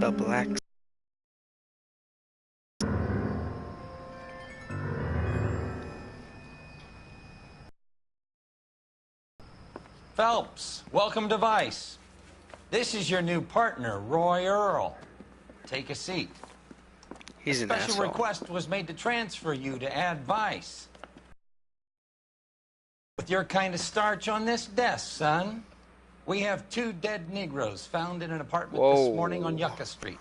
double X. Phelps, welcome to Vice. This is your new partner, Roy Earl. Take a seat. He's an Special asshole. request was made to transfer you to Ad Vice. With your kind of starch on this desk, son. We have 2 dead Negroes found in an apartment this morning on Yucca Street.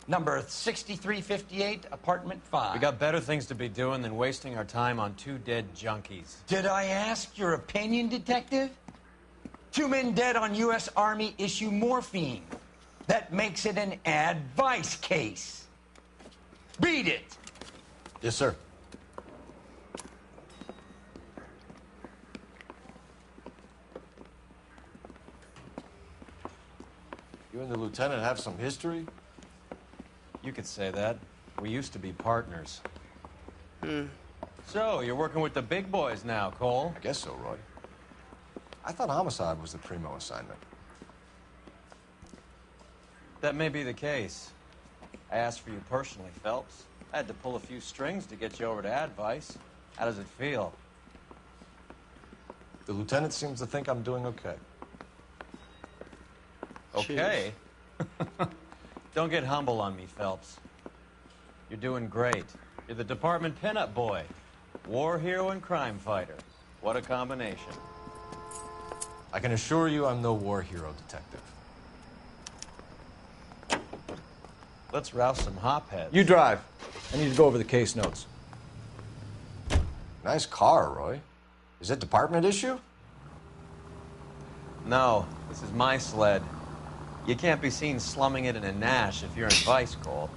Number 6358, apartment 5. We got better things to be doing than wasting our time on 2 dead junkies. Did I ask your opinion, detective? 2 men dead on U.S. Army issue morphine. That makes it an Ad Vice case. Beat it. Yes, sir. You and the lieutenant have some history? You could say that. We used to be partners. So, you're working with the big boys now, Cole? I guess so, Roy. I thought homicide was the primo assignment. That may be the case. I asked for you personally, Phelps. I had to pull a few strings to get you over to Ad Vice. How does it feel? The lieutenant seems to think I'm doing okay. Okay? Don't get humble on me, Phelps. You're doing great. You're the department pinup boy. War hero and crime fighter. What a combination. I can assure you I'm no war hero, detective. Let's rouse some hopheads. You drive. I need to go over the case notes. Nice car, Roy. Is it department issue? No, this is my sled. You can't be seen slumming it in a Nash if you're in Vice, Cole.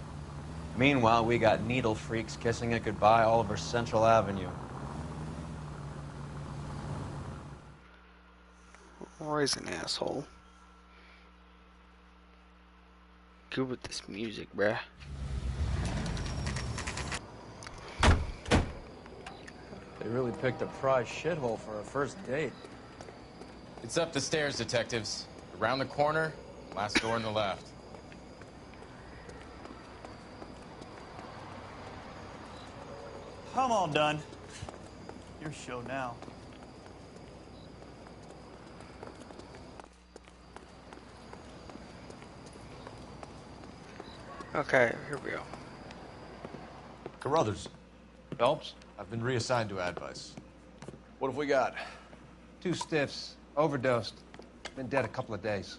Meanwhile, we got needle freaks kissing it goodbye all over Central Avenue. Roy's an asshole. Good with this music, bruh. They really picked a prize shithole for a first date. It's up the stairs, detectives. Around the corner, last door on the left. I'm all done. Your show now. Okay, here we go. Carruthers, Phelps, I've been reassigned to Ad Vice. what have we got? 2 stiffs, overdosed, been dead a couple of days.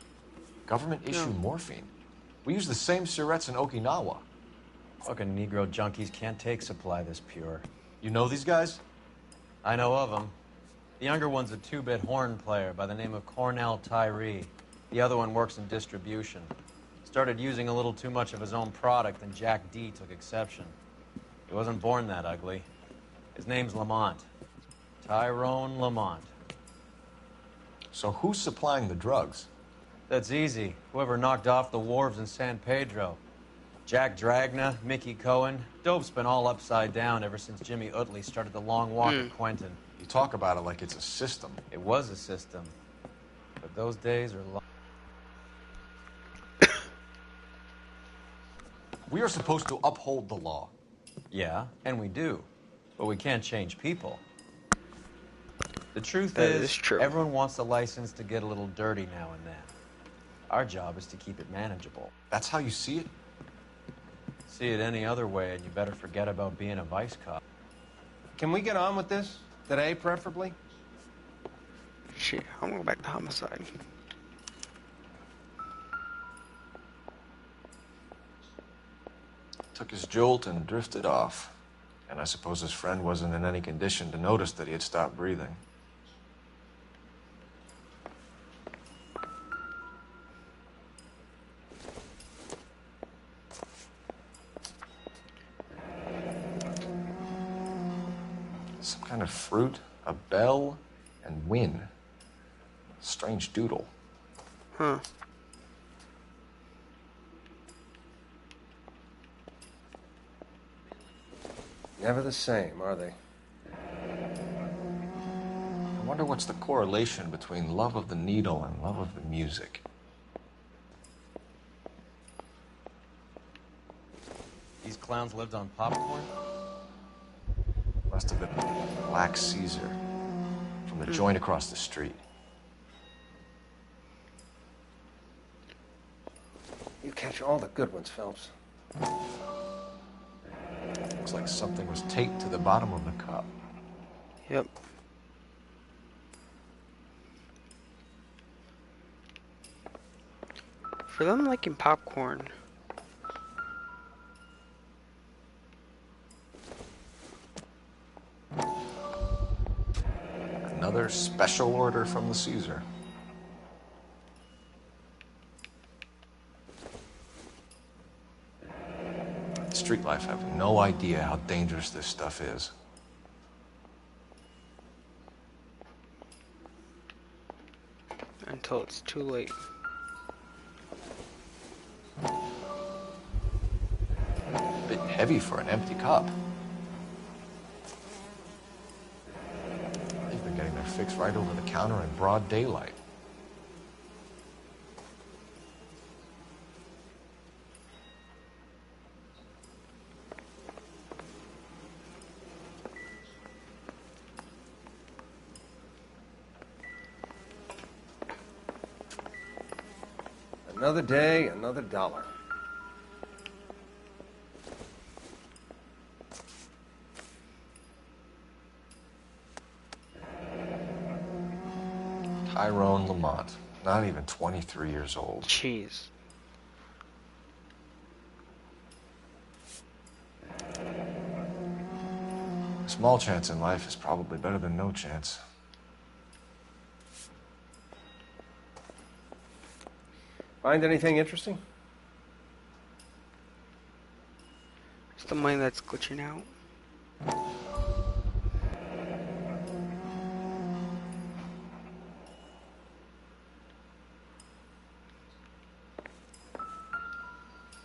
Government issue morphine. We use the same syrettes in Okinawa. Fucking Negro junkies can't take supply this pure. You know these guys? I know of them. The younger one's a 2-bit horn player by the name of Cornell Tyree. The other one works in distribution. Started using a little too much of his own product, and Jack D took exception. He wasn't born that ugly. His name's Lamont. Tyrone Lamont. So who's supplying the drugs? That's easy. Whoever knocked off the wharves in San Pedro. Jack Dragna, Mickey Cohen. Dope's been all upside down ever since Jimmy Utley started the long walk at Quentin. You talk about it like it's a system. It was a system. But those days are long. We are supposed to uphold the law. Yeah, and we do. But we can't change people. The truth That is, is true. everyone wants a license to get a little dirty now and then. Our job is to keep it manageable. That's how you see it? See it any other way, and you better forget about being a vice cop. Can we get on with this? Today, preferably? Shit, I'm going back to homicide. Took his jolt and drifted off. And I suppose his friend wasn't in any condition to notice that he had stopped breathing. Some kind of fruit, a bell, and win. Strange doodle. Huh. Never the same, are they? I wonder what's the correlation between love of the needle and love of the music. These clowns lived on popcorn? Must have been Black Caesar from the joint across the street. You catch all the good ones, Phelps. Looks like something was taped to the bottom of the cup. Yep. For them liking popcorn. Another special order from the Caesar. Street life have no idea how dangerous this stuff is. Until it's too late. A bit heavy for an empty cup. I think they're getting their fix right over the counter in broad daylight. Another day, another dollar. Tyrone Lamont, not even 23 years old. Jeez. A small chance in life is probably better than no chance. Find anything interesting? It's the money that's glitching out.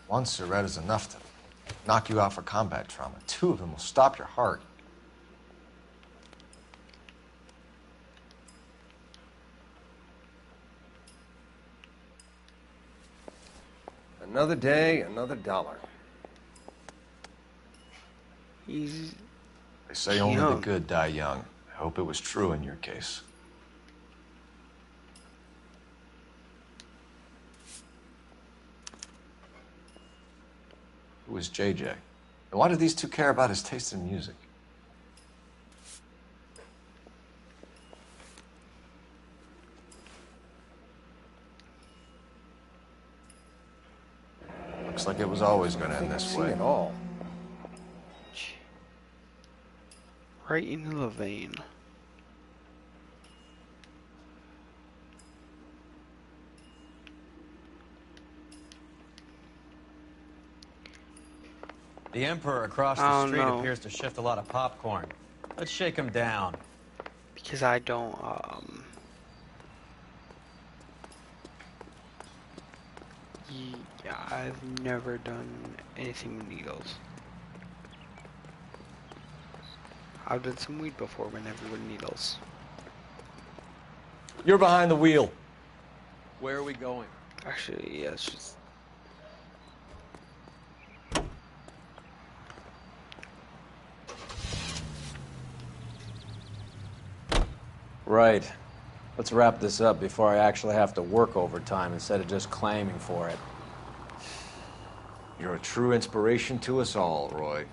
One cigarette is enough to knock you out for combat trauma. Two of them will stop your heart. Another day, another dollar. He's They say only the young. good die young. I hope it was true in your case. Who is JJ? And why do these two care about his taste in music? Looks like it was always going to end this See way. it all. Right into the vein. The Emperor across I the don't street know. appears to shift a lot of popcorn. Let's shake him down. Because I don't, yeah, I've never done anything with needles. I've done some weed before, but never with needles. You're behind the wheel. Where are we going? Actually, yeah, it's just... Right. Let's wrap this up before I actually have to work overtime instead of just claiming for it. You're a true inspiration to us all, Roy.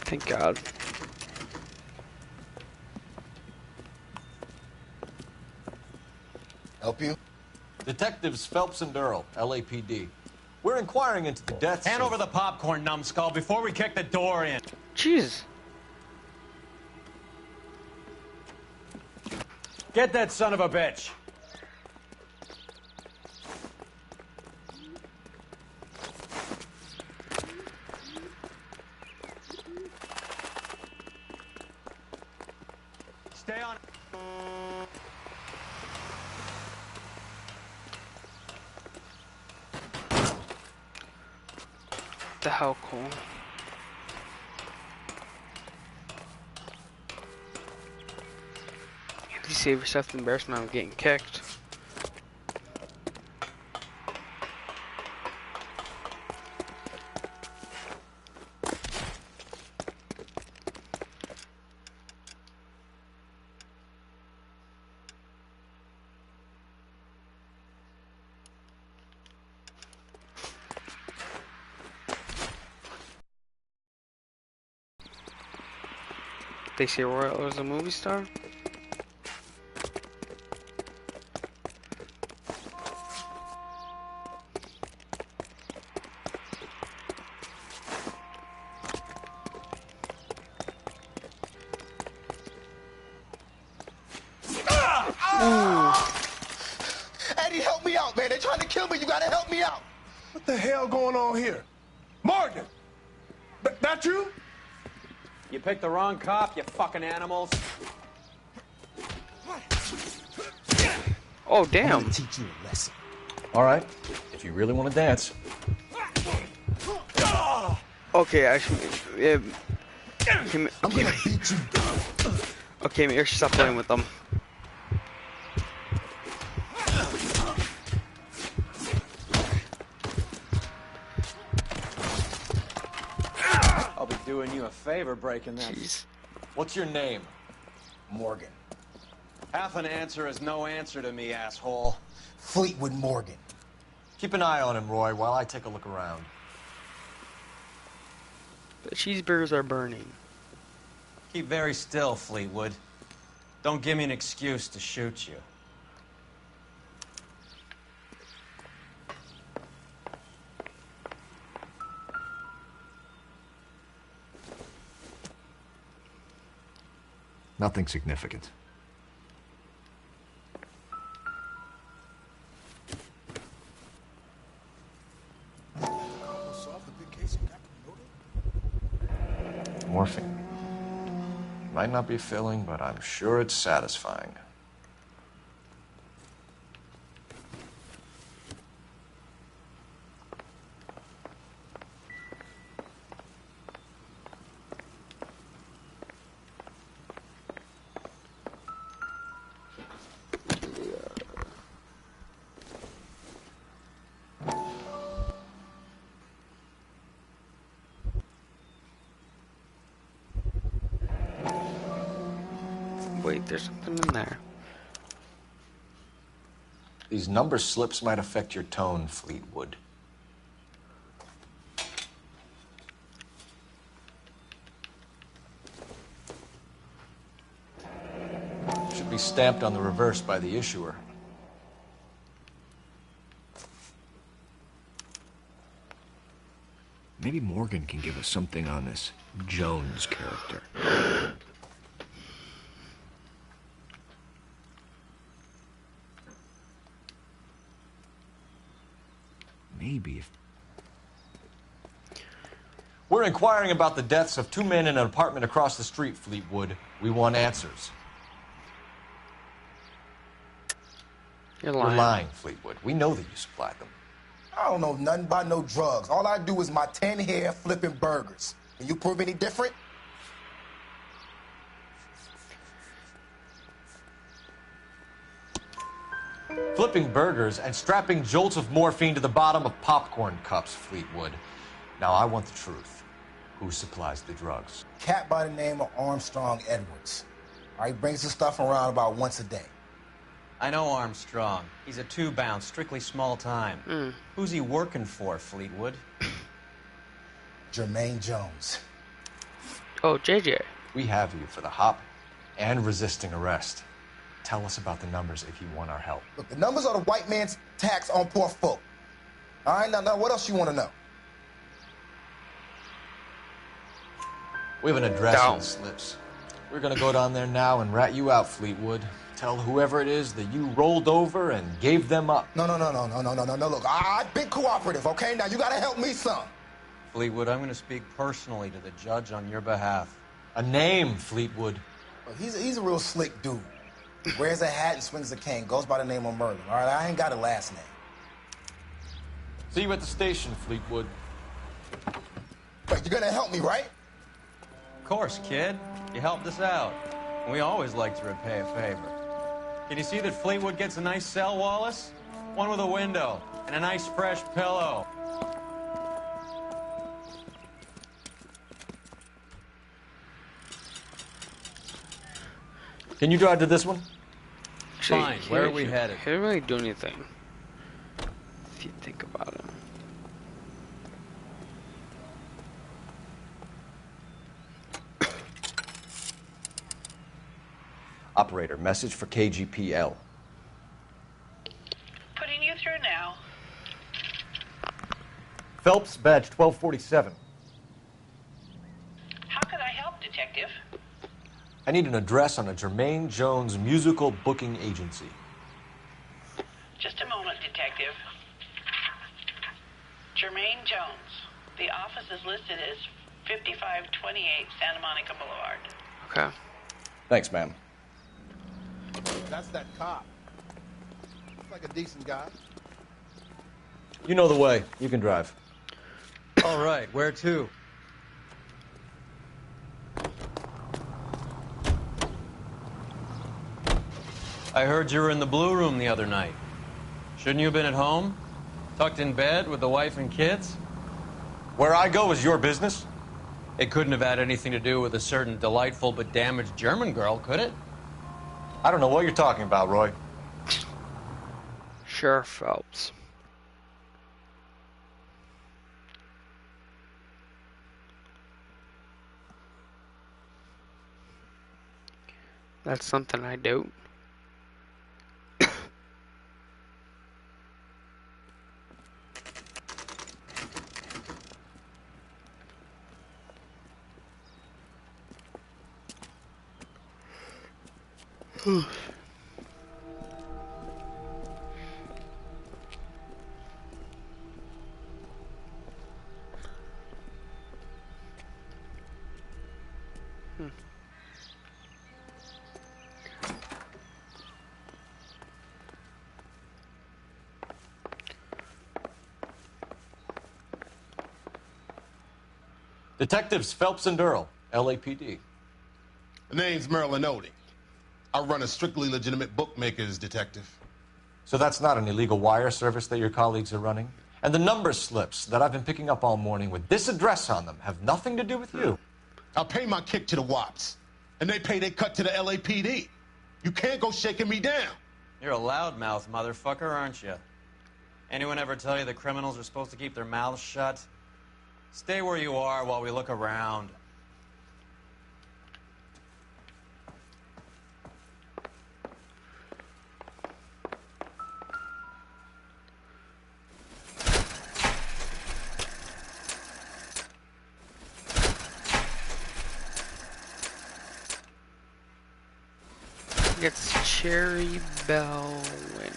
Thank God. Help you? Detectives Phelps and Durrell, LAPD. We're inquiring into the deaths Hand of... over the popcorn, numbskull, before we kick the door in. Jeez. Get that son of a bitch! Stay on. the hell, Cole? You save yourself the embarrassment of getting kicked. They say Royal is a movie star? Eddie, help me out, man. They're trying to kill me. You gotta help me out. What the hell going on here? Morgan! That you? You picked the wrong cop, you fucking animals. Oh, I'm damn. gonna teach you a lesson. All right, if you really want to dance. Okay, actually, yeah. Okay, I'm gonna beat you. okay, maybe I should stop playing with them. I'll be doing you a favor breaking that. Jeez. What's your name? Morgan. Half an answer is no answer to me, asshole. Fleetwood Morgan. Keep an eye on him, Roy, while I take a look around. The cheeseburgers are burning. Keep very still, Fleetwood. Don't give me an excuse to shoot you. Nothing significant. Morphine. Might not be filling, but I'm sure it's satisfying. Wait, there's something in there. These number slips might affect your tone, Fleetwood. Should be stamped on the reverse by the issuer. Maybe Morgan can give us something on this Jones character. Maybe if... We're inquiring about the deaths of 2 men in an apartment across the street, Fleetwood. We want answers. You're You're lying. lying, Fleetwood. We know that you supplied them. I don't know nothing about no drugs. All I do is my 10 hair flipping burgers. Can you prove any different? Flipping burgers and strapping jolts of morphine to the bottom of popcorn cups, Fleetwood. Now, I want the truth. Who supplies the drugs? Cat by the name of Armstrong Edwards. All right, brings the stuff around about once a day. I know Armstrong. He's a two-bounce, strictly small time. Who's he working for, Fleetwood? Jermaine Jones. Oh, JJ. We have you for the hop and resisting arrest. Tell us about the numbers if you want our help. Look, the numbers are the white man's tax on poor folk. All right, now, what else you want to know? We have an address Down. on the slips. We're gonna go down there now and rat you out, Fleetwood. Tell whoever it is that you rolled over and gave them up. No. Look, I've been cooperative, okay? Now, you got to help me some. Fleetwood, I'm going to speak personally to the judge on your behalf. A name, Fleetwood. Look, he's a real slick dude. Wears a hat and swings a cane. Goes by the name of Merlin. All right, I ain't got a last name. See you at the station, Fleetwood. But you're gonna help me, right? Of course, kid. You helped us out. And we always like to repay a favor. Can you see that Fleetwood gets a nice cell, Wallace? One with a window and a nice fresh pillow. Can you drive to this one? Actually, Fine. Where are we headed? He didn't really do anything. If you think about it. Operator, message for KGPL. Putting you through now. Phelps, badge 1247. How could I help, Detective? I need an address on a Jermaine Jones musical booking agency. Just a moment, Detective. Jermaine Jones. The office is listed as 5528 Santa Monica Boulevard. Okay. Thanks, ma'am. That's that cop. Looks like a decent guy. You know the way. You can drive. All right. Where to? I heard you were in the Blue Room the other night. Shouldn't you have been at home? Tucked in bed with the wife and kids? Where I go is your business? It couldn't have had anything to do with a certain delightful but damaged German girl, could it? I don't know what you're talking about, Roy. Sheriff Phelps. That's something I do. Detectives Phelps and Earl, LAPD. The name's Merlin Odie. I run a strictly legitimate bookmaker's detective. So that's not an illegal wire service that your colleagues are running? And the number slips that I've been picking up all morning with this address on them have nothing to do with you? I pay my kick to the WAPs, and they pay their cut to the LAPD. You can't go shaking me down. You're a loudmouth motherfucker, aren't you? Anyone ever tell you that criminals are supposed to keep their mouths shut? Stay where you are while we look around. It's Cherry Bellwin.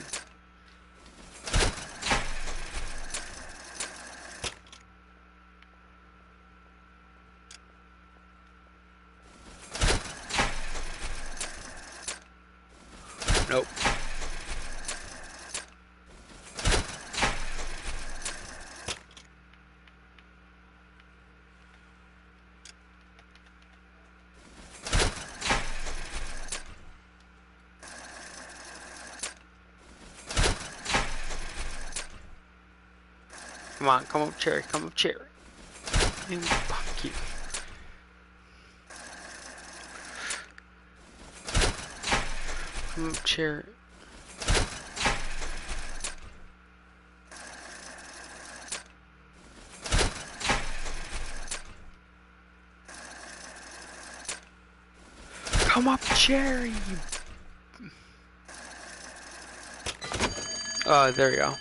Nope. Come on, come up, Cherry, come up, Cherry. And fuck you. Come up, Cherry. Come up, Cherry. Oh, there you go.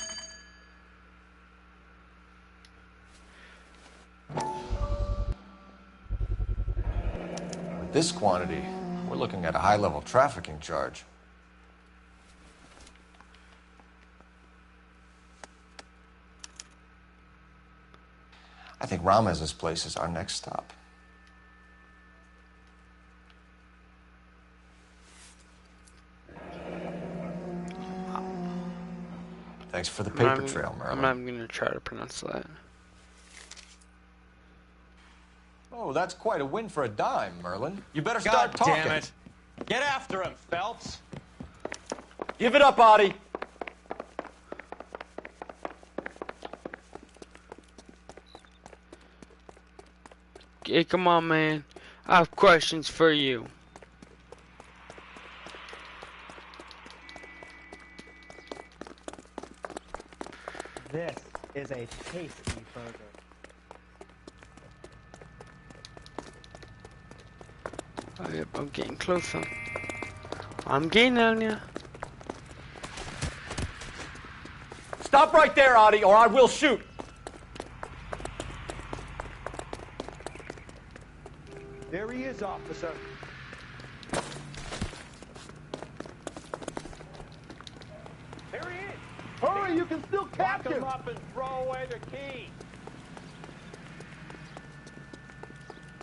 With this quantity, we're looking at a high-level trafficking charge. I think Ramez's place is our next stop. Thanks for the paper trail, Merlin. I'm not even gonna try to pronounce that. Oh, that's quite a win for a dime, Merlin. You better God start talking. damn it. Get after him, Phelps. Give it up, Audie. Okay, come on, man. I have questions for you. This is a tasty burger. Oh, yep, I'm getting closer. I'm getting on ya. Stop right there, Audie, or I will shoot. There he is, officer. There he is. Hurry, you can still catch Lock him him. up and throw away the key.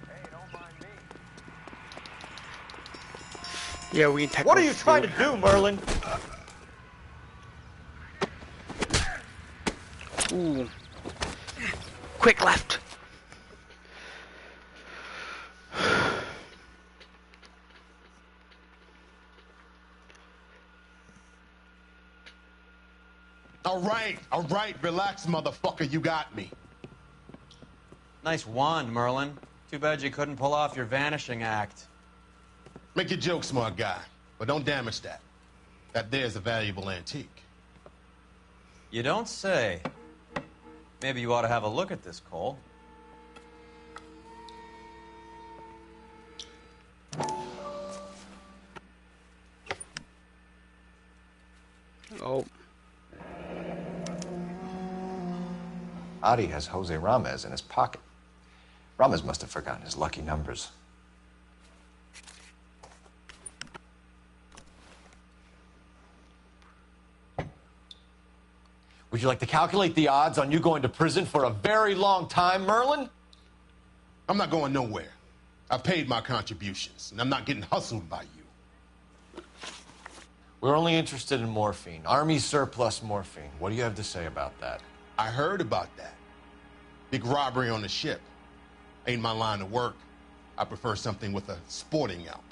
Hey, don't mind me. Yeah, we can tackle. What are you trying to do, Merlin? Ooh. Quick left. All right, relax, motherfucker, you got me. Nice wand, Merlin. Too bad you couldn't pull off your vanishing act. Make your joke, smart guy, but don't damage that. That there's a valuable antique. You don't say. Maybe you ought to have a look at this, Cole. Oh. Audie has Jose Ramez in his pocket. Ramez must have forgotten his lucky numbers. Would you like to calculate the odds on you going to prison for a very long time, Merlin? I'm not going nowhere. I've paid my contributions, and I'm not getting hustled by you. We're only interested in morphine. Army surplus morphine. What do you have to say about that? I heard about that. Big robbery on the ship. Ain't my line of work. I prefer something with a sporting outcome.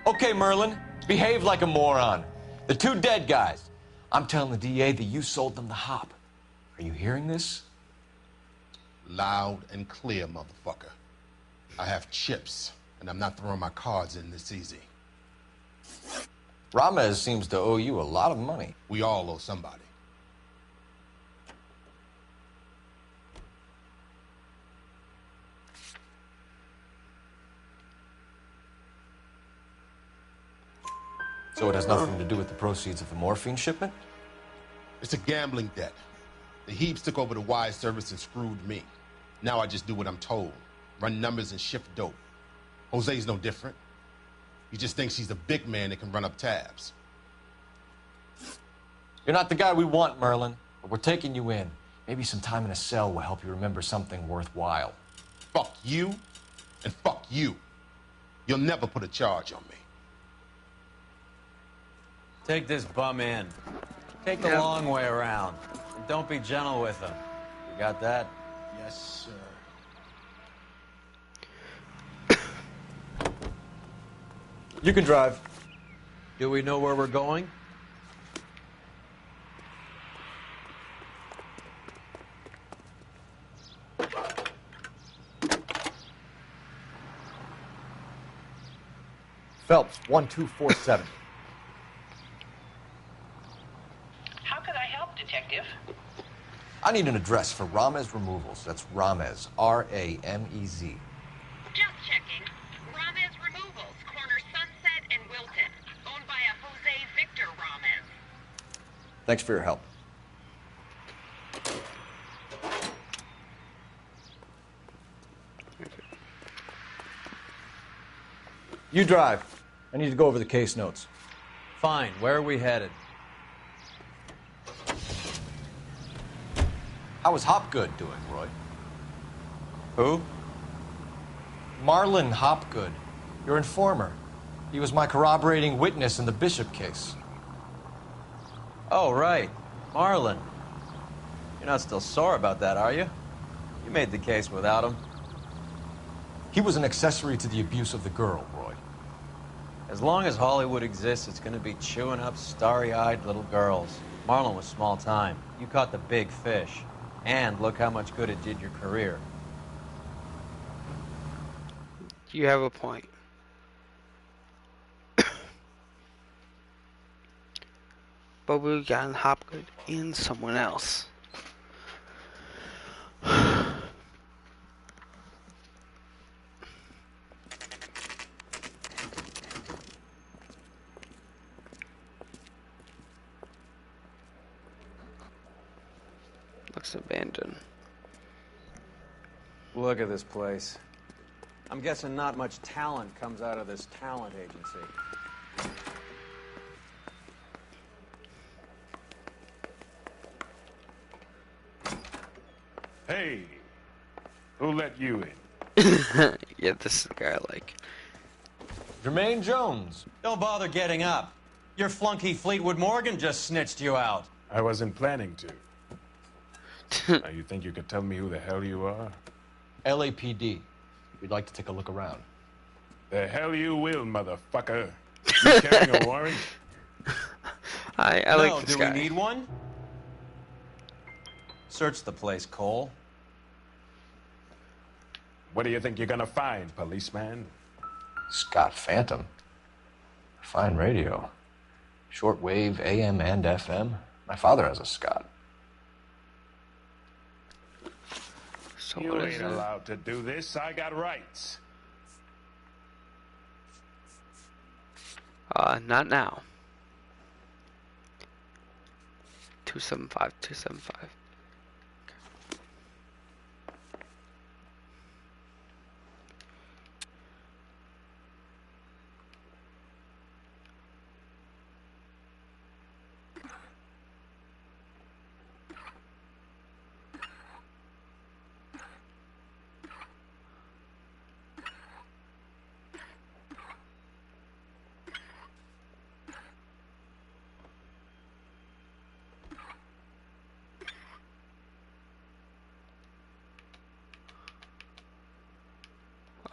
Okay, Merlin, behave like a moron. The two dead guys. I'm telling the DA that you sold them the hop. Are you hearing this? Loud and clear, motherfucker. I have chips, and I'm not throwing my cards in this easy. Ramez seems to owe you a lot of money. We all owe somebody. So it has nothing to do with the proceeds of the morphine shipment? It's a gambling debt. The Heaps took over the wire service and screwed me. Now I just do what I'm told. Run numbers and shift dope. Jose's no different. He just thinks he's a big man that can run up tabs. You're not the guy we want, Merlin, but we're taking you in. Maybe some time in a cell will help you remember something worthwhile. Fuck you, and fuck you. You'll never put a charge on me. Take this bum in. Take the long way around. And don't be gentle with him. You got that? Yes, sir. You can drive. Do we know where we're going? Phelps, 1247. How could I help, Detective? I need an address for Ramez Removals. That's Ramez, R-A-M-E-Z. Just checking. Ramez Removals, corner Sunset and Wilton. Owned by a Jose Victor Ramez. Thanks for your help. You drive. I need to go over the case notes. Fine. Where are we headed? How is Hopgood doing, Roy? Who? Marlon Hopgood, your informer. He was my corroborating witness in the Bishop case. Oh, right. Marlon. You're not still sore about that, are you? You made the case without him. He was an accessory to the abuse of the girl, Roy. As long as Hollywood exists, it's gonna be chewing up starry-eyed little girls. Marlon was small time. You caught the big fish. And look how much good it did your career. You have a point. But we've gotten Hopgood and someone else. Looks abandoned. Look at this place. I'm guessing not much talent comes out of this talent agency. Hey, who let you in? Yeah, this is the guy I like. Jermaine Jones. Don't bother getting up. Your flunky Fleetwood Morgan just snitched you out. I wasn't planning to. Now, you think you could tell me who the hell you are? LAPD. We'd like to take a look around. The hell you will, motherfucker. You carrying a warrant? I No, like this do guy. we need one? Search the place, Cole. What do you think you're gonna find, policeman? Scott Phantom. Fine radio. Shortwave, AM and FM. My father has a Scott. So You what is ain't it? allowed to do this. I got rights. Not now. 275, 275.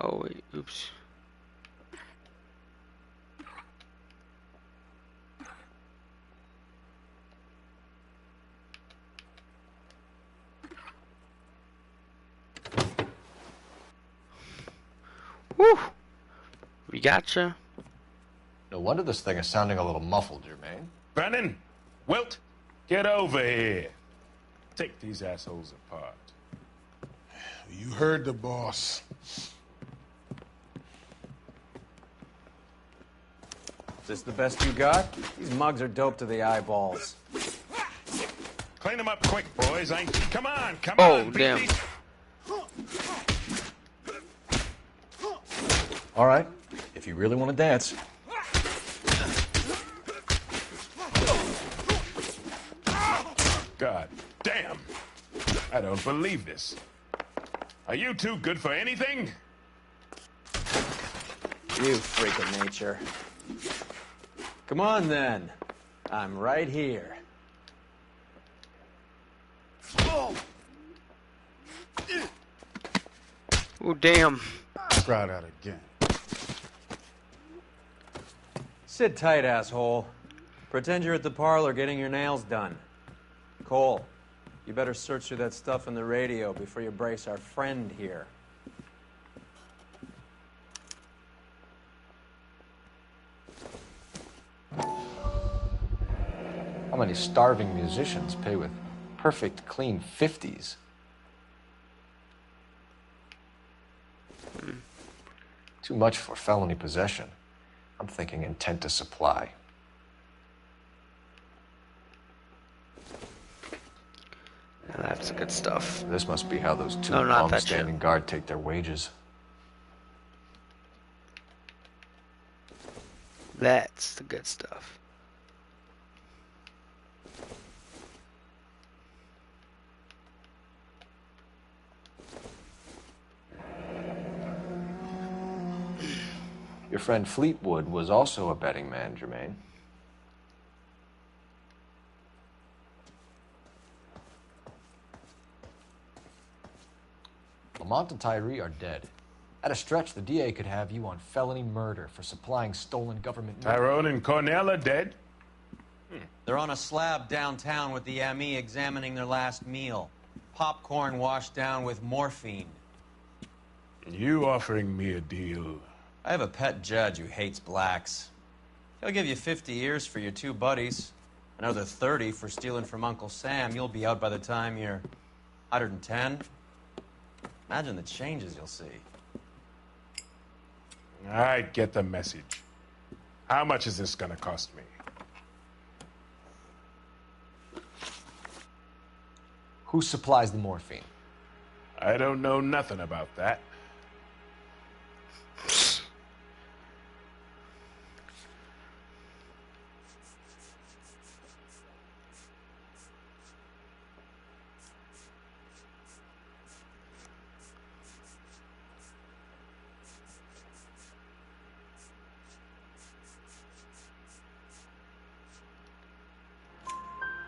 Oh wait, oops. Woo! We gotcha. No wonder this thing is sounding a little muffled, Jermaine. Brennan, Wilt, get over here. Take these assholes apart. You heard the boss. Is this the best you got? These mugs are dope to the eyeballs. Clean them up quick, boys. Come on, come Oh, on. damn. beat these- All right, if you really want to dance. God damn. I don't believe this. Are you two good for anything? You freak of nature. Come on, then. I'm right here. Oh, damn. Try that again. Sit tight, asshole. Pretend you're at the parlor getting your nails done. Cole, you better search through that stuff in the radio before you brace our friend here. How many starving musicians pay with perfect, clean 50s? Too much for felony possession. I'm thinking intent to supply. Now that's the good stuff. This must be how those two No, not bums that shit. standing guard take their wages. That's the good stuff. Your friend Fleetwood was also a betting man, Jermaine. Lamont and Tyree are dead. At a stretch, the DA could have you on felony murder for supplying stolen government... Tyrone and Cornell are dead? They're on a slab downtown with the ME examining their last meal. Popcorn washed down with morphine. You offering me a deal? I have a pet judge who hates blacks. He'll give you 50 years for your two buddies. Another 30 for stealing from Uncle Sam. You'll be out by the time you're 110. Imagine the changes you'll see. I get the message. How much is this gonna cost me? Who supplies the morphine? I don't know nothing about that.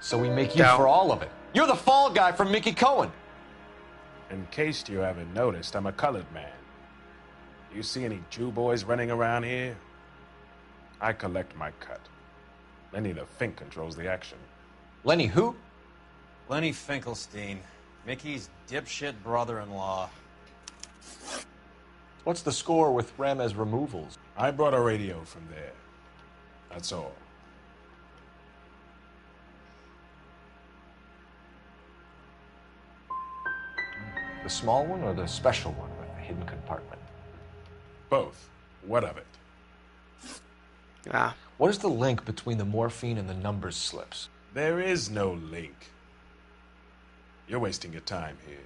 So we make you for all of it. You're the fall guy from Mickey Cohen. In case you haven't noticed, I'm a colored man. You see any Jew boys running around here? I collect my cut. Lenny the Fink controls the action. Lenny who? Lenny Finkelstein, Mickey's dipshit brother-in-law. What's the score with Ramez removals? I brought a radio from there. That's all. The small one or the special one with the hidden compartment? Both. What of it? What is the link between the morphine and the numbers slips? There is no link. You're wasting your time here.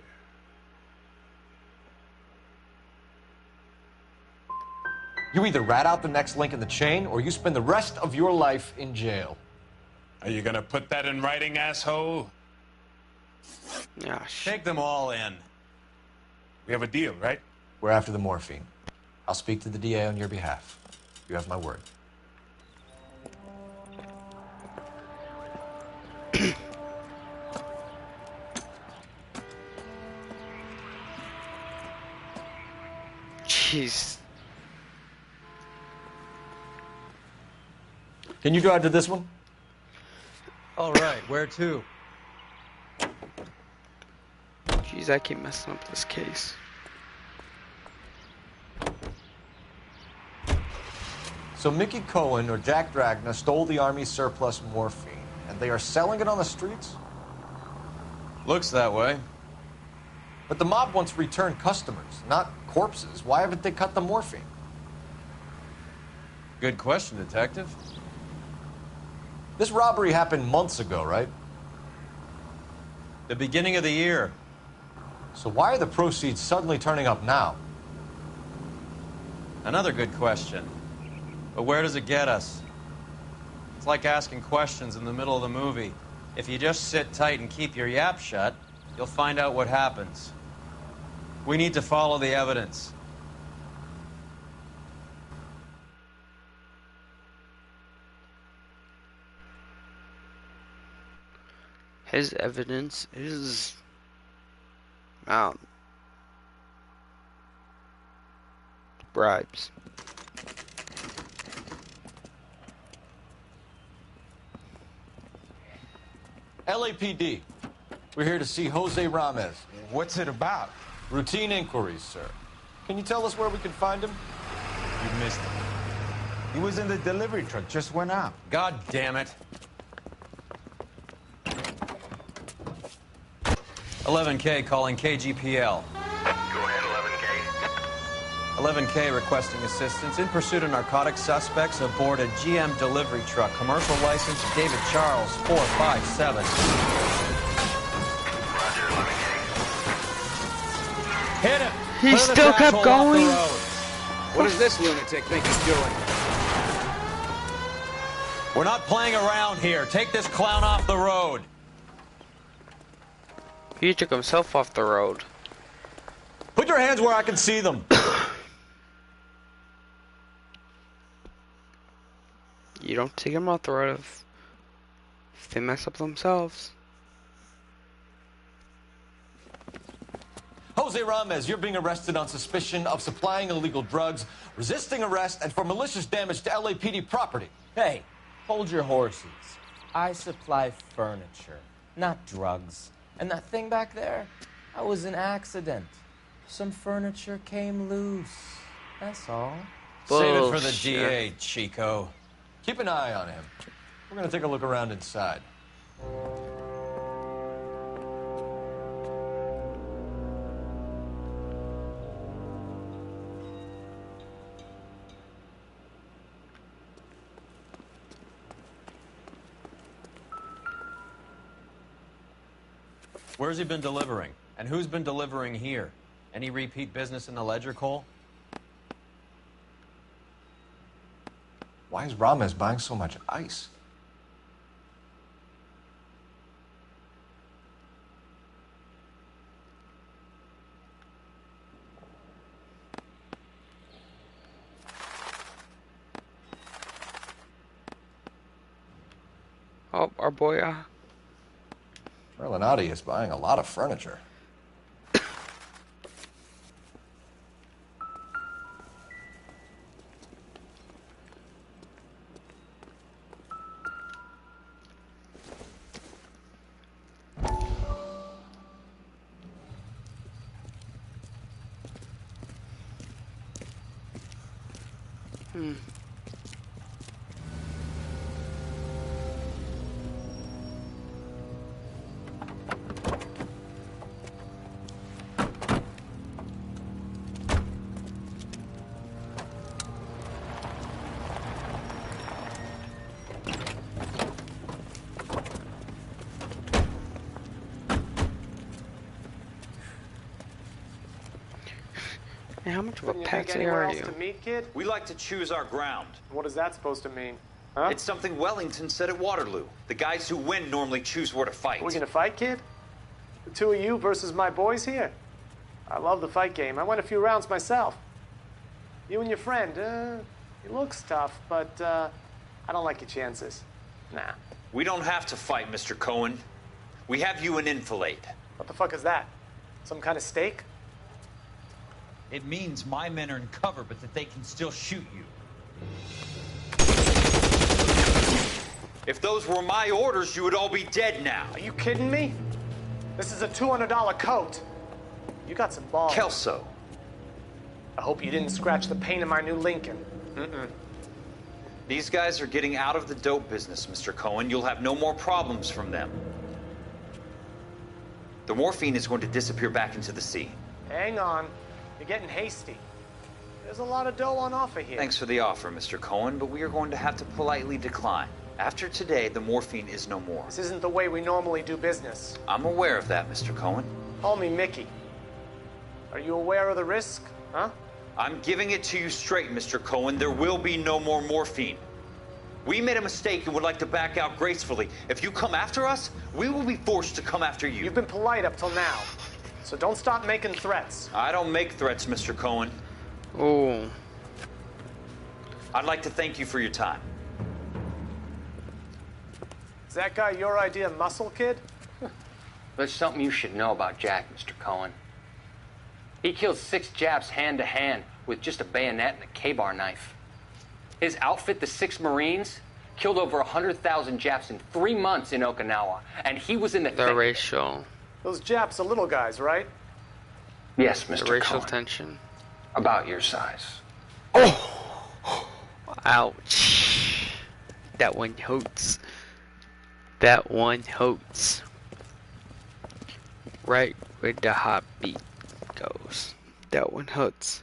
You either rat out the next link in the chain, or you spend the rest of your life in jail. Are you gonna put that in writing, asshole? Take them all in. We have a deal, right? We're after the morphine. I'll speak to the DA on your behalf. You have my word. Jeez. Can you drive to this one? All right, where to? Jeez, I keep messing up this case. So Mickey Cohen or Jack Dragna stole the Army's surplus morphine, and they are selling it on the streets? Looks that way. But the mob wants return customers, not corpses. Why haven't they cut the morphine? Good question, Detective. This robbery happened months ago, right? The beginning of the year. So why are the proceeds suddenly turning up now? Another good question. But where does it get us? It's like asking questions in the middle of the movie. If you just sit tight and keep your yap shut, you'll find out what happens. We need to follow the evidence. His evidence is bribes. LAPD. We're here to see Jose Ramez. What's it about? Routine inquiries, sir. Can you tell us where we can find him? You missed him. He was in the delivery truck, just went out. God damn it. 11K calling KGPL. Go ahead, 11K. 11K requesting assistance in pursuit of narcotic suspects aboard a GM delivery truck. Commercial license David Charles 457. Roger, 11K. Hit him! He Clear this still kept asshole off the going? road. What does this lunatic think he's doing? We're not playing around here. Take this clown off the road. He took himself off the road. Put your hands where I can see them. You don't take them out the right of. If they mess up themselves. Jose Ramos, you're being arrested on suspicion of supplying illegal drugs, resisting arrest, and for malicious damage to LAPD property. Hey, hold your horses. I supply furniture, not drugs. And that thing back there, that was an accident. Some furniture came loose. That's all. Save it for the DA, Chico. Keep an eye on him. We're gonna take a look around inside. Where's he been delivering? And who's been delivering here? Any repeat business in the ledger, Cole? Why is Ramos buying so much ice? Oh, our boy, Merlinati is buying a lot of furniture. Hey, how much of a Couldn't you patsy think anywhere are else you? to meet, kid? We like to choose our ground. What is that supposed to mean? Huh? It's something Wellington said at Waterloo. The guys who win normally choose where to fight. We gonna fight, kid? The two of you versus my boys here? I love the fight game. I went a few rounds myself. You and your friend, he looks tough, but I don't like your chances. Nah. We don't have to fight, Mr. Cohen. We have you an enfilade. What the fuck is that? Some kind of steak? It means my men are in cover, but that they can still shoot you. If those were my orders, you would all be dead now. Are you kidding me? This is a $200 coat. You got some balls. Kelso. I hope you didn't scratch the paint in my new Lincoln. Mm-mm. These guys are getting out of the dope business, Mr. Cohen. You'll have no more problems from them. The morphine is going to disappear back into the sea. Hang on. You're getting hasty. There's a lot of dough on offer here. Thanks for the offer, Mr. Cohen, but we are going to have to politely decline. After today, the morphine is no more. This isn't the way we normally do business. I'm aware of that, Mr. Cohen. Call me Mickey. Are you aware of the risk, huh? I'm giving it to you straight, Mr. Cohen. There will be no more morphine. We made a mistake and would like to back out gracefully. If you come after us, we will be forced to come after you. You've been polite up till now, so don't stop making threats. I don't make threats, Mr. Cohen. Oh. I'd like to thank you for your time. Is that guy your idea of muscle, kid? There's something you should know about Jack, Mr. Cohen. He killed 6 Japs hand to hand with just a bayonet and a K-bar knife. His outfit, the 6 Marines, killed over 100,000 Japs in 3 months in Okinawa, and he was in the racial. Those Japs are little guys, right? Yes, Mr. The racial Cohen. tension. About your size. Oh! Ouch. That one hurts. That one hurts. Right where the heartbeat goes. That one hurts.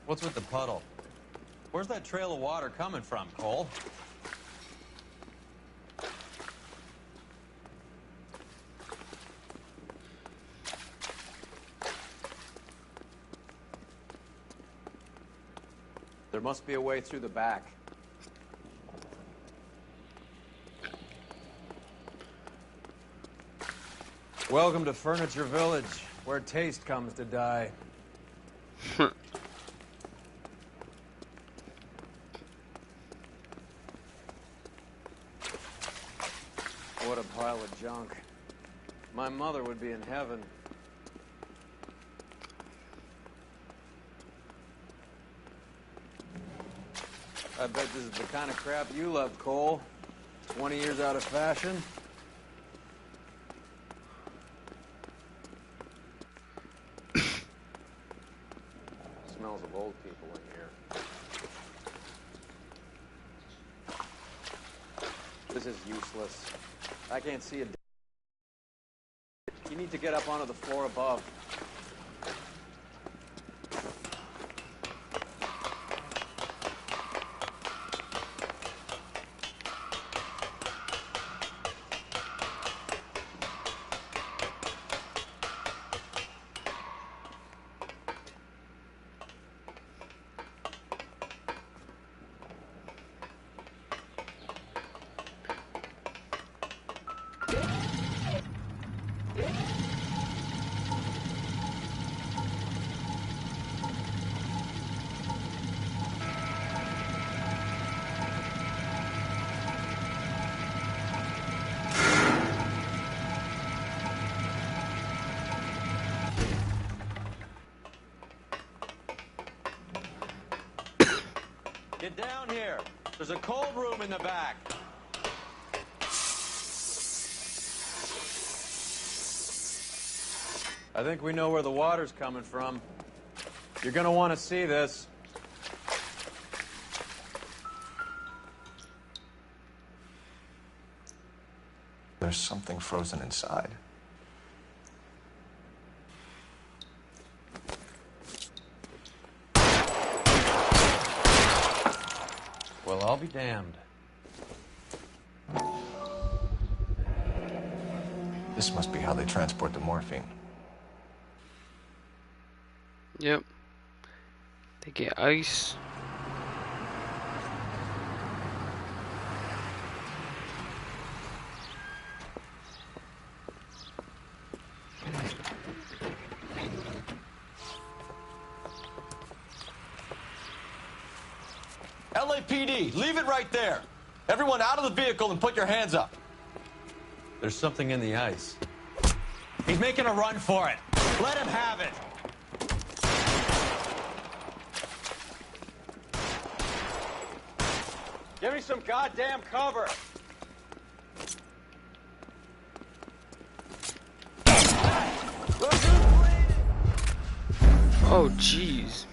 What's with the puddle? Where's that trail of water coming from, Cole? There must be a way through the back. Welcome to Furniture Village, where taste comes to die. What a pile of junk. My mother would be in heaven. I bet this is the kind of crap you love, Cole. 20 years out of fashion. Smells of old people in here. This is useless. I can't see a d. You need to get up onto the floor above. Get down here. There's a cold room in the back. I think we know where the water's coming from. You're gonna want to see this. There's something frozen inside. Well, I'll be damned. This must be how they transport the morphine. Yep. They get ice. LAPD, leave it right there. Everyone out of the vehicle and put your hands up. There's something in the ice. He's making a run for it. Let him have it. Give me some goddamn cover. Oh, jeez.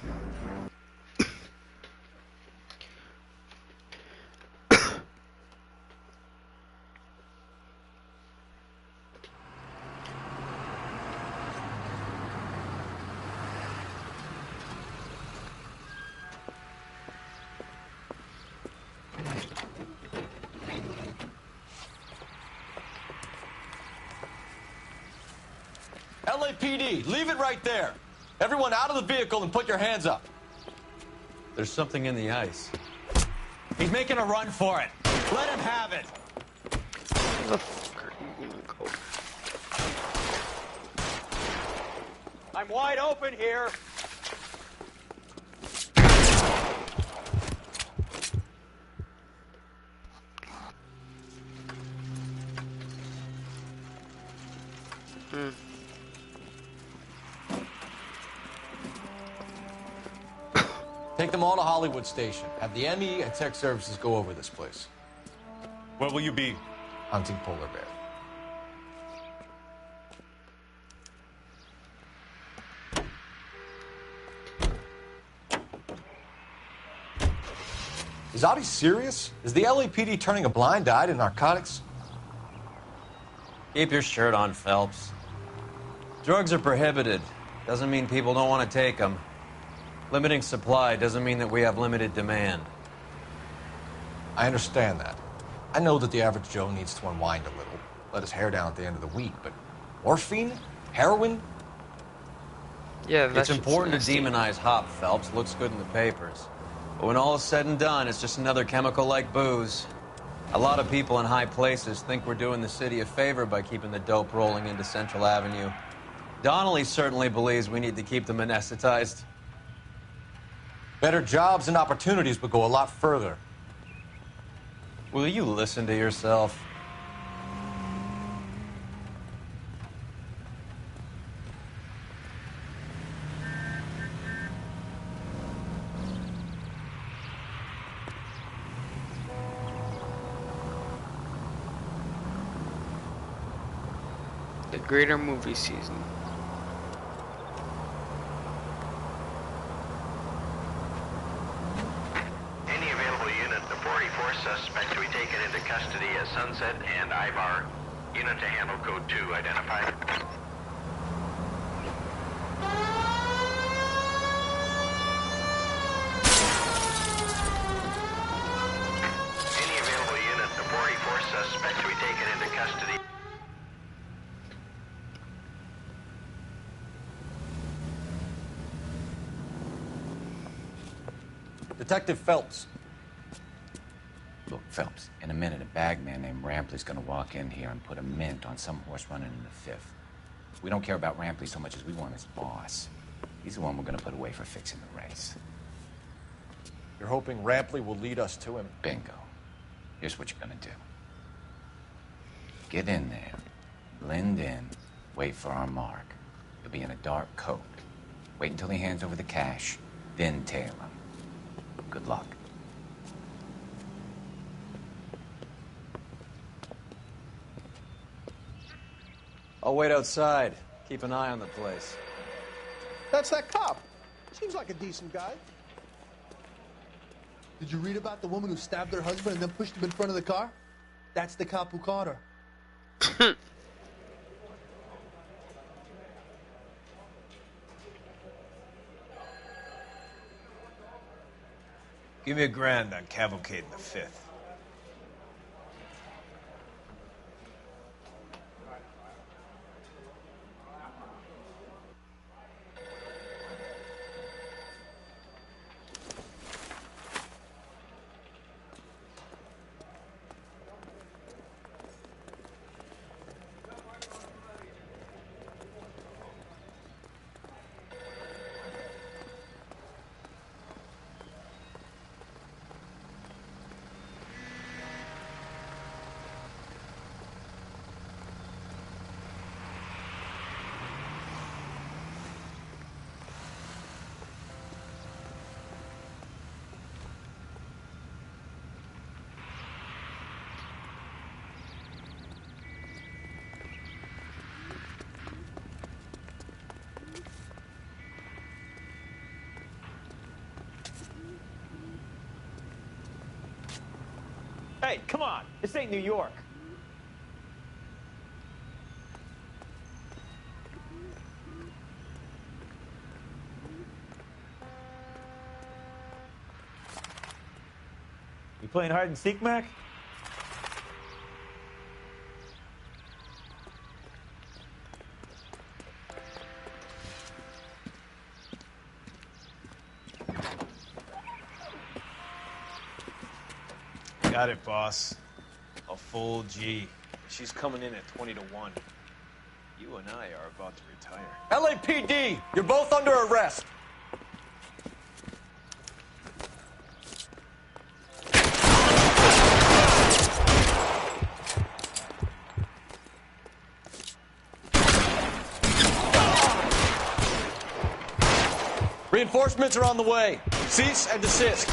LAPD, leave it right there. Everyone out of the vehicle and put your hands up. There's something in the ice. He's making a run for it. Let him have it. Where the fuck are you gonna go? I'm wide open here. Take them all to Hollywood Station. Have the ME and Tech Services go over this place. Where will you be? Hunting polar bear. Is Audie serious? Is the LAPD turning a blind eye to narcotics? Keep your shirt on, Phelps. Drugs are prohibited. Doesn't mean people don't want to take them. Limiting supply doesn't mean that we have limited demand. I understand that. I know that the average Joe needs to unwind a little, let his hair down at the end of the week, but morphine? Heroin? Yeah, that's It's important to demonize hop, Phelps. Looks good in the papers. But when all is said and done, it's just another chemical like booze. A lot of people in high places think we're doing the city a favor by keeping the dope rolling into Central Avenue. Donnelly certainly believes we need to keep them anesthetized. Better jobs and opportunities would go a lot further. Will you listen to yourself? The greater movie season. Any available unit, the 44 suspect to be taken into custody at Sunset and Ivar. Unit to handle code 2 identified. Any available unit, the 44 suspect to be taken into custody. Detective Phelps. Look, Phelps, in a minute, a bagman named Rampley's gonna walk in here and put a mint on some horse running in the fifth. We don't care about Rampley so much as we want his boss. He's the one we're gonna put away for fixing the race. You're hoping Rampley will lead us to him? Bingo. Here's what you're gonna do. Get in there, blend in, wait for our mark. You'll be in a dark coat. Wait until he hands over the cash, then tail him. Good luck. I'll wait outside. Keep an eye on the place. That's that cop. Seems like a decent guy. Did you read about the woman who stabbed her husband and then pushed him in front of the car? That's the cop who caught her. Give me $1,000 on Cavalcade in the 5th. Hey, come on. This ain't New York. You playing hide and seek, Mac? Got it, boss. A full G. She's coming in at 20 to 1. You and I are about to retire. LAPD, you're both under arrest. Reinforcements are on the way. Cease and desist.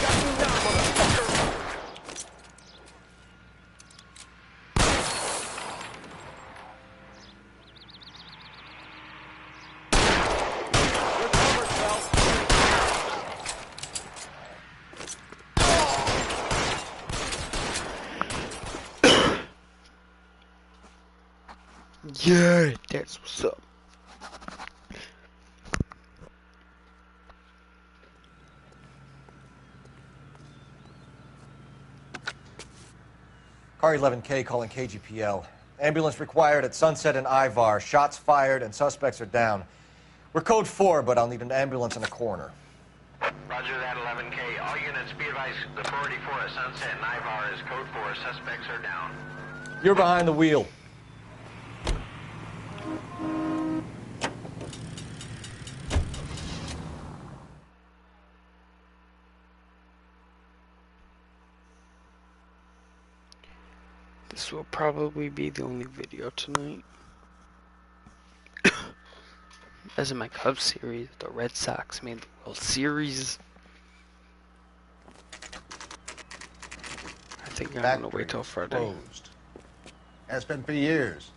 Yeah, that's what's up. Car 11K calling KGPL. Ambulance required at Sunset and Ivar. Shots fired and suspects are down. We're code 4, but I'll need an ambulance and a coroner. Roger that, 11K. All units be advised, the 484 at Sunset and Ivar is code 4. Suspects are down. You're behind the wheel. This will probably be the only video tonight. As in my Cubs series, the Red Sox made the World Series. I think I'm gonna wait till Friday. Closed. Has been for years.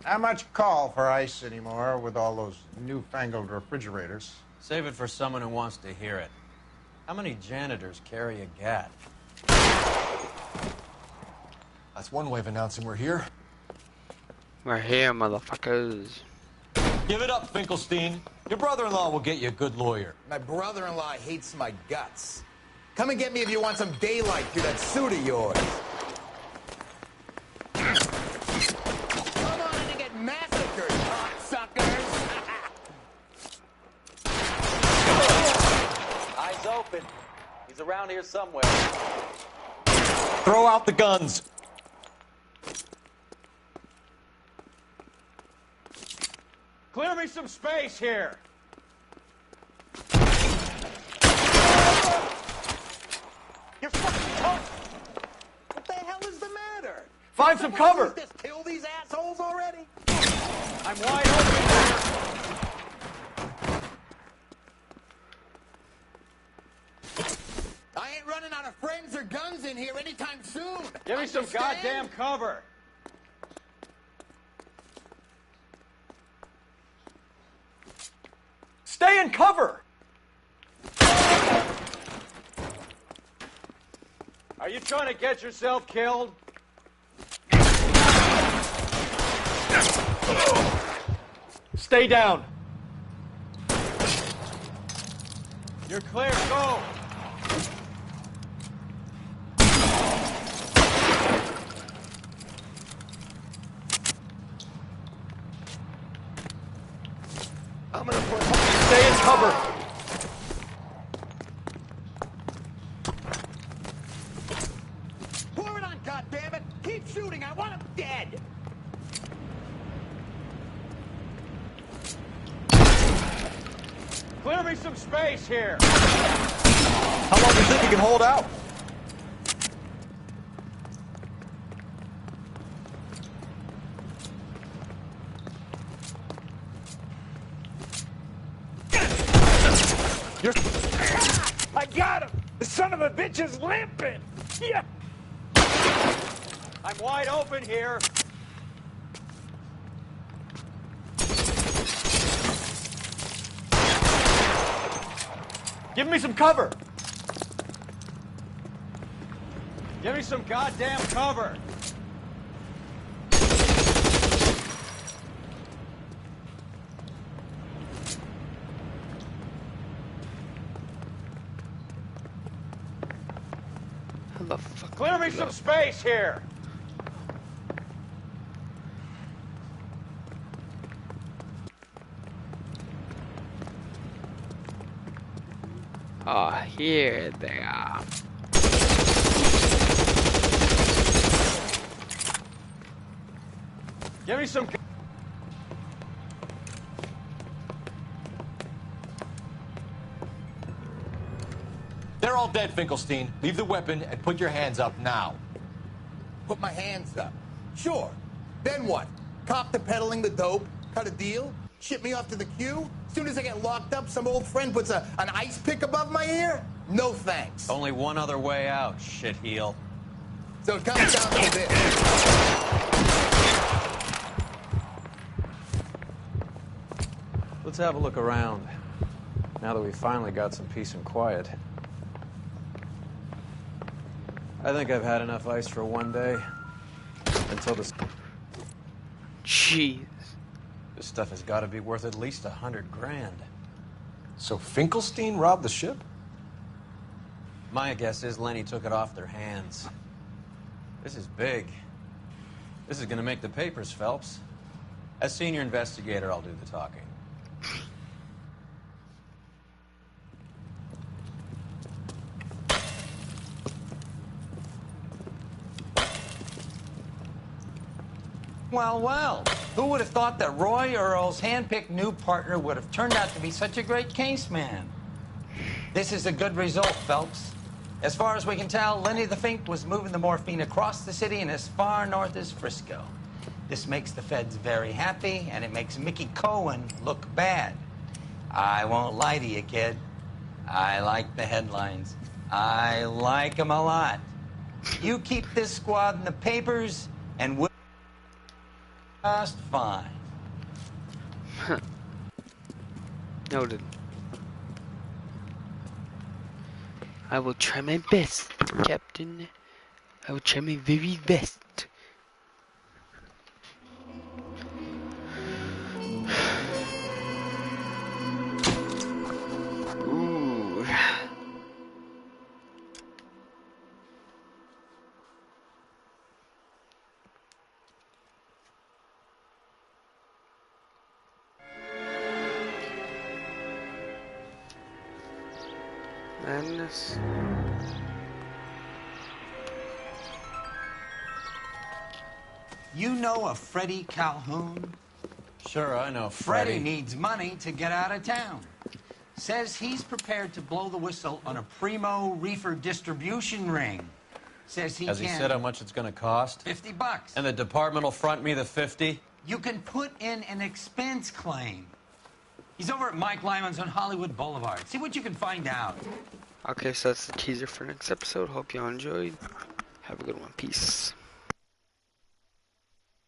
Not much call for ice anymore with all those newfangled refrigerators. Save it for someone who wants to hear it. How many janitors carry a gat? That's one way of announcing we're here. We're here, motherfuckers. Give it up, Finkelstein. Your brother-in-law will get you a good lawyer. My brother-in-law hates my guts. Come and get me if you want some daylight through that suit of yours. Come on and get massacred, cocksuckers! Eyes open. He's around here somewhere. Throw out the guns. Clear me some space here. You're fucking tough! What the hell is the matter? Find some cover! Just kill these assholes already? I'm wide open here. I ain't running out of friends or guns in here anytime soon. Give me some goddamn cover. Stay in cover! Are you trying to get yourself killed? Stay down. You're clear, go! I'm gonna put... Stay in cover. Pour it on, goddammit! Keep shooting, I want him dead! Clear me some space here. How long do you think you can hold out? I got him! The son of a bitch is limping! Yeah! I'm wide open here. Give me some cover. Give me some goddamn cover. How the fuck? Clear me some space here. Oh, here they are. Give me some. They're all dead, Finkelstein. Leave the weapon and put your hands up now. Put my hands up. Sure. Then what? Cop to peddling the dope? Cut a deal? Ship me off to the queue? Soon as I get locked up, some old friend puts an ice pick above my ear? No thanks. Only one other way out, shitheel. So it comes down to this. Let's have a look around. Now that we finally got some peace and quiet. I think I've had enough ice for one day. Until this... Jeez. This stuff has got to be worth at least $100 grand. So Finkelstein robbed the ship? My guess is Lenny took it off their hands. This is big. This is going to make the papers, Phelps. As senior investigator, I'll do the talking. Well, well. Who would have thought that Roy Earl's handpicked new partner would have turned out to be such a great case man? This is a good result, Phelps. As far as we can tell, Lenny the Fink was moving the morphine across the city and as far north as Frisco. This makes the feds very happy, and it makes Mickey Cohen look bad. I won't lie to you, kid. I like the headlines. I like them a lot. You keep this squad in the papers, and we'll just fine. Noted. I will try my best, Captain. I will try my very best. Ooh. Madness. You know a Freddie Calhoun? Sure, I know Freddie Freddie. needs money to get out of town. Says he's prepared to blow the whistle on a primo reefer distribution ring. Says he Has can. he said how much it's going to cost? $50. And the department will front me the 50? You can put in an expense claim. He's over at Mike Lyman's on Hollywood Boulevard. See what you can find out. Okay, so that's the teaser for next episode. Hope y'all enjoyed. Have a good one. Peace.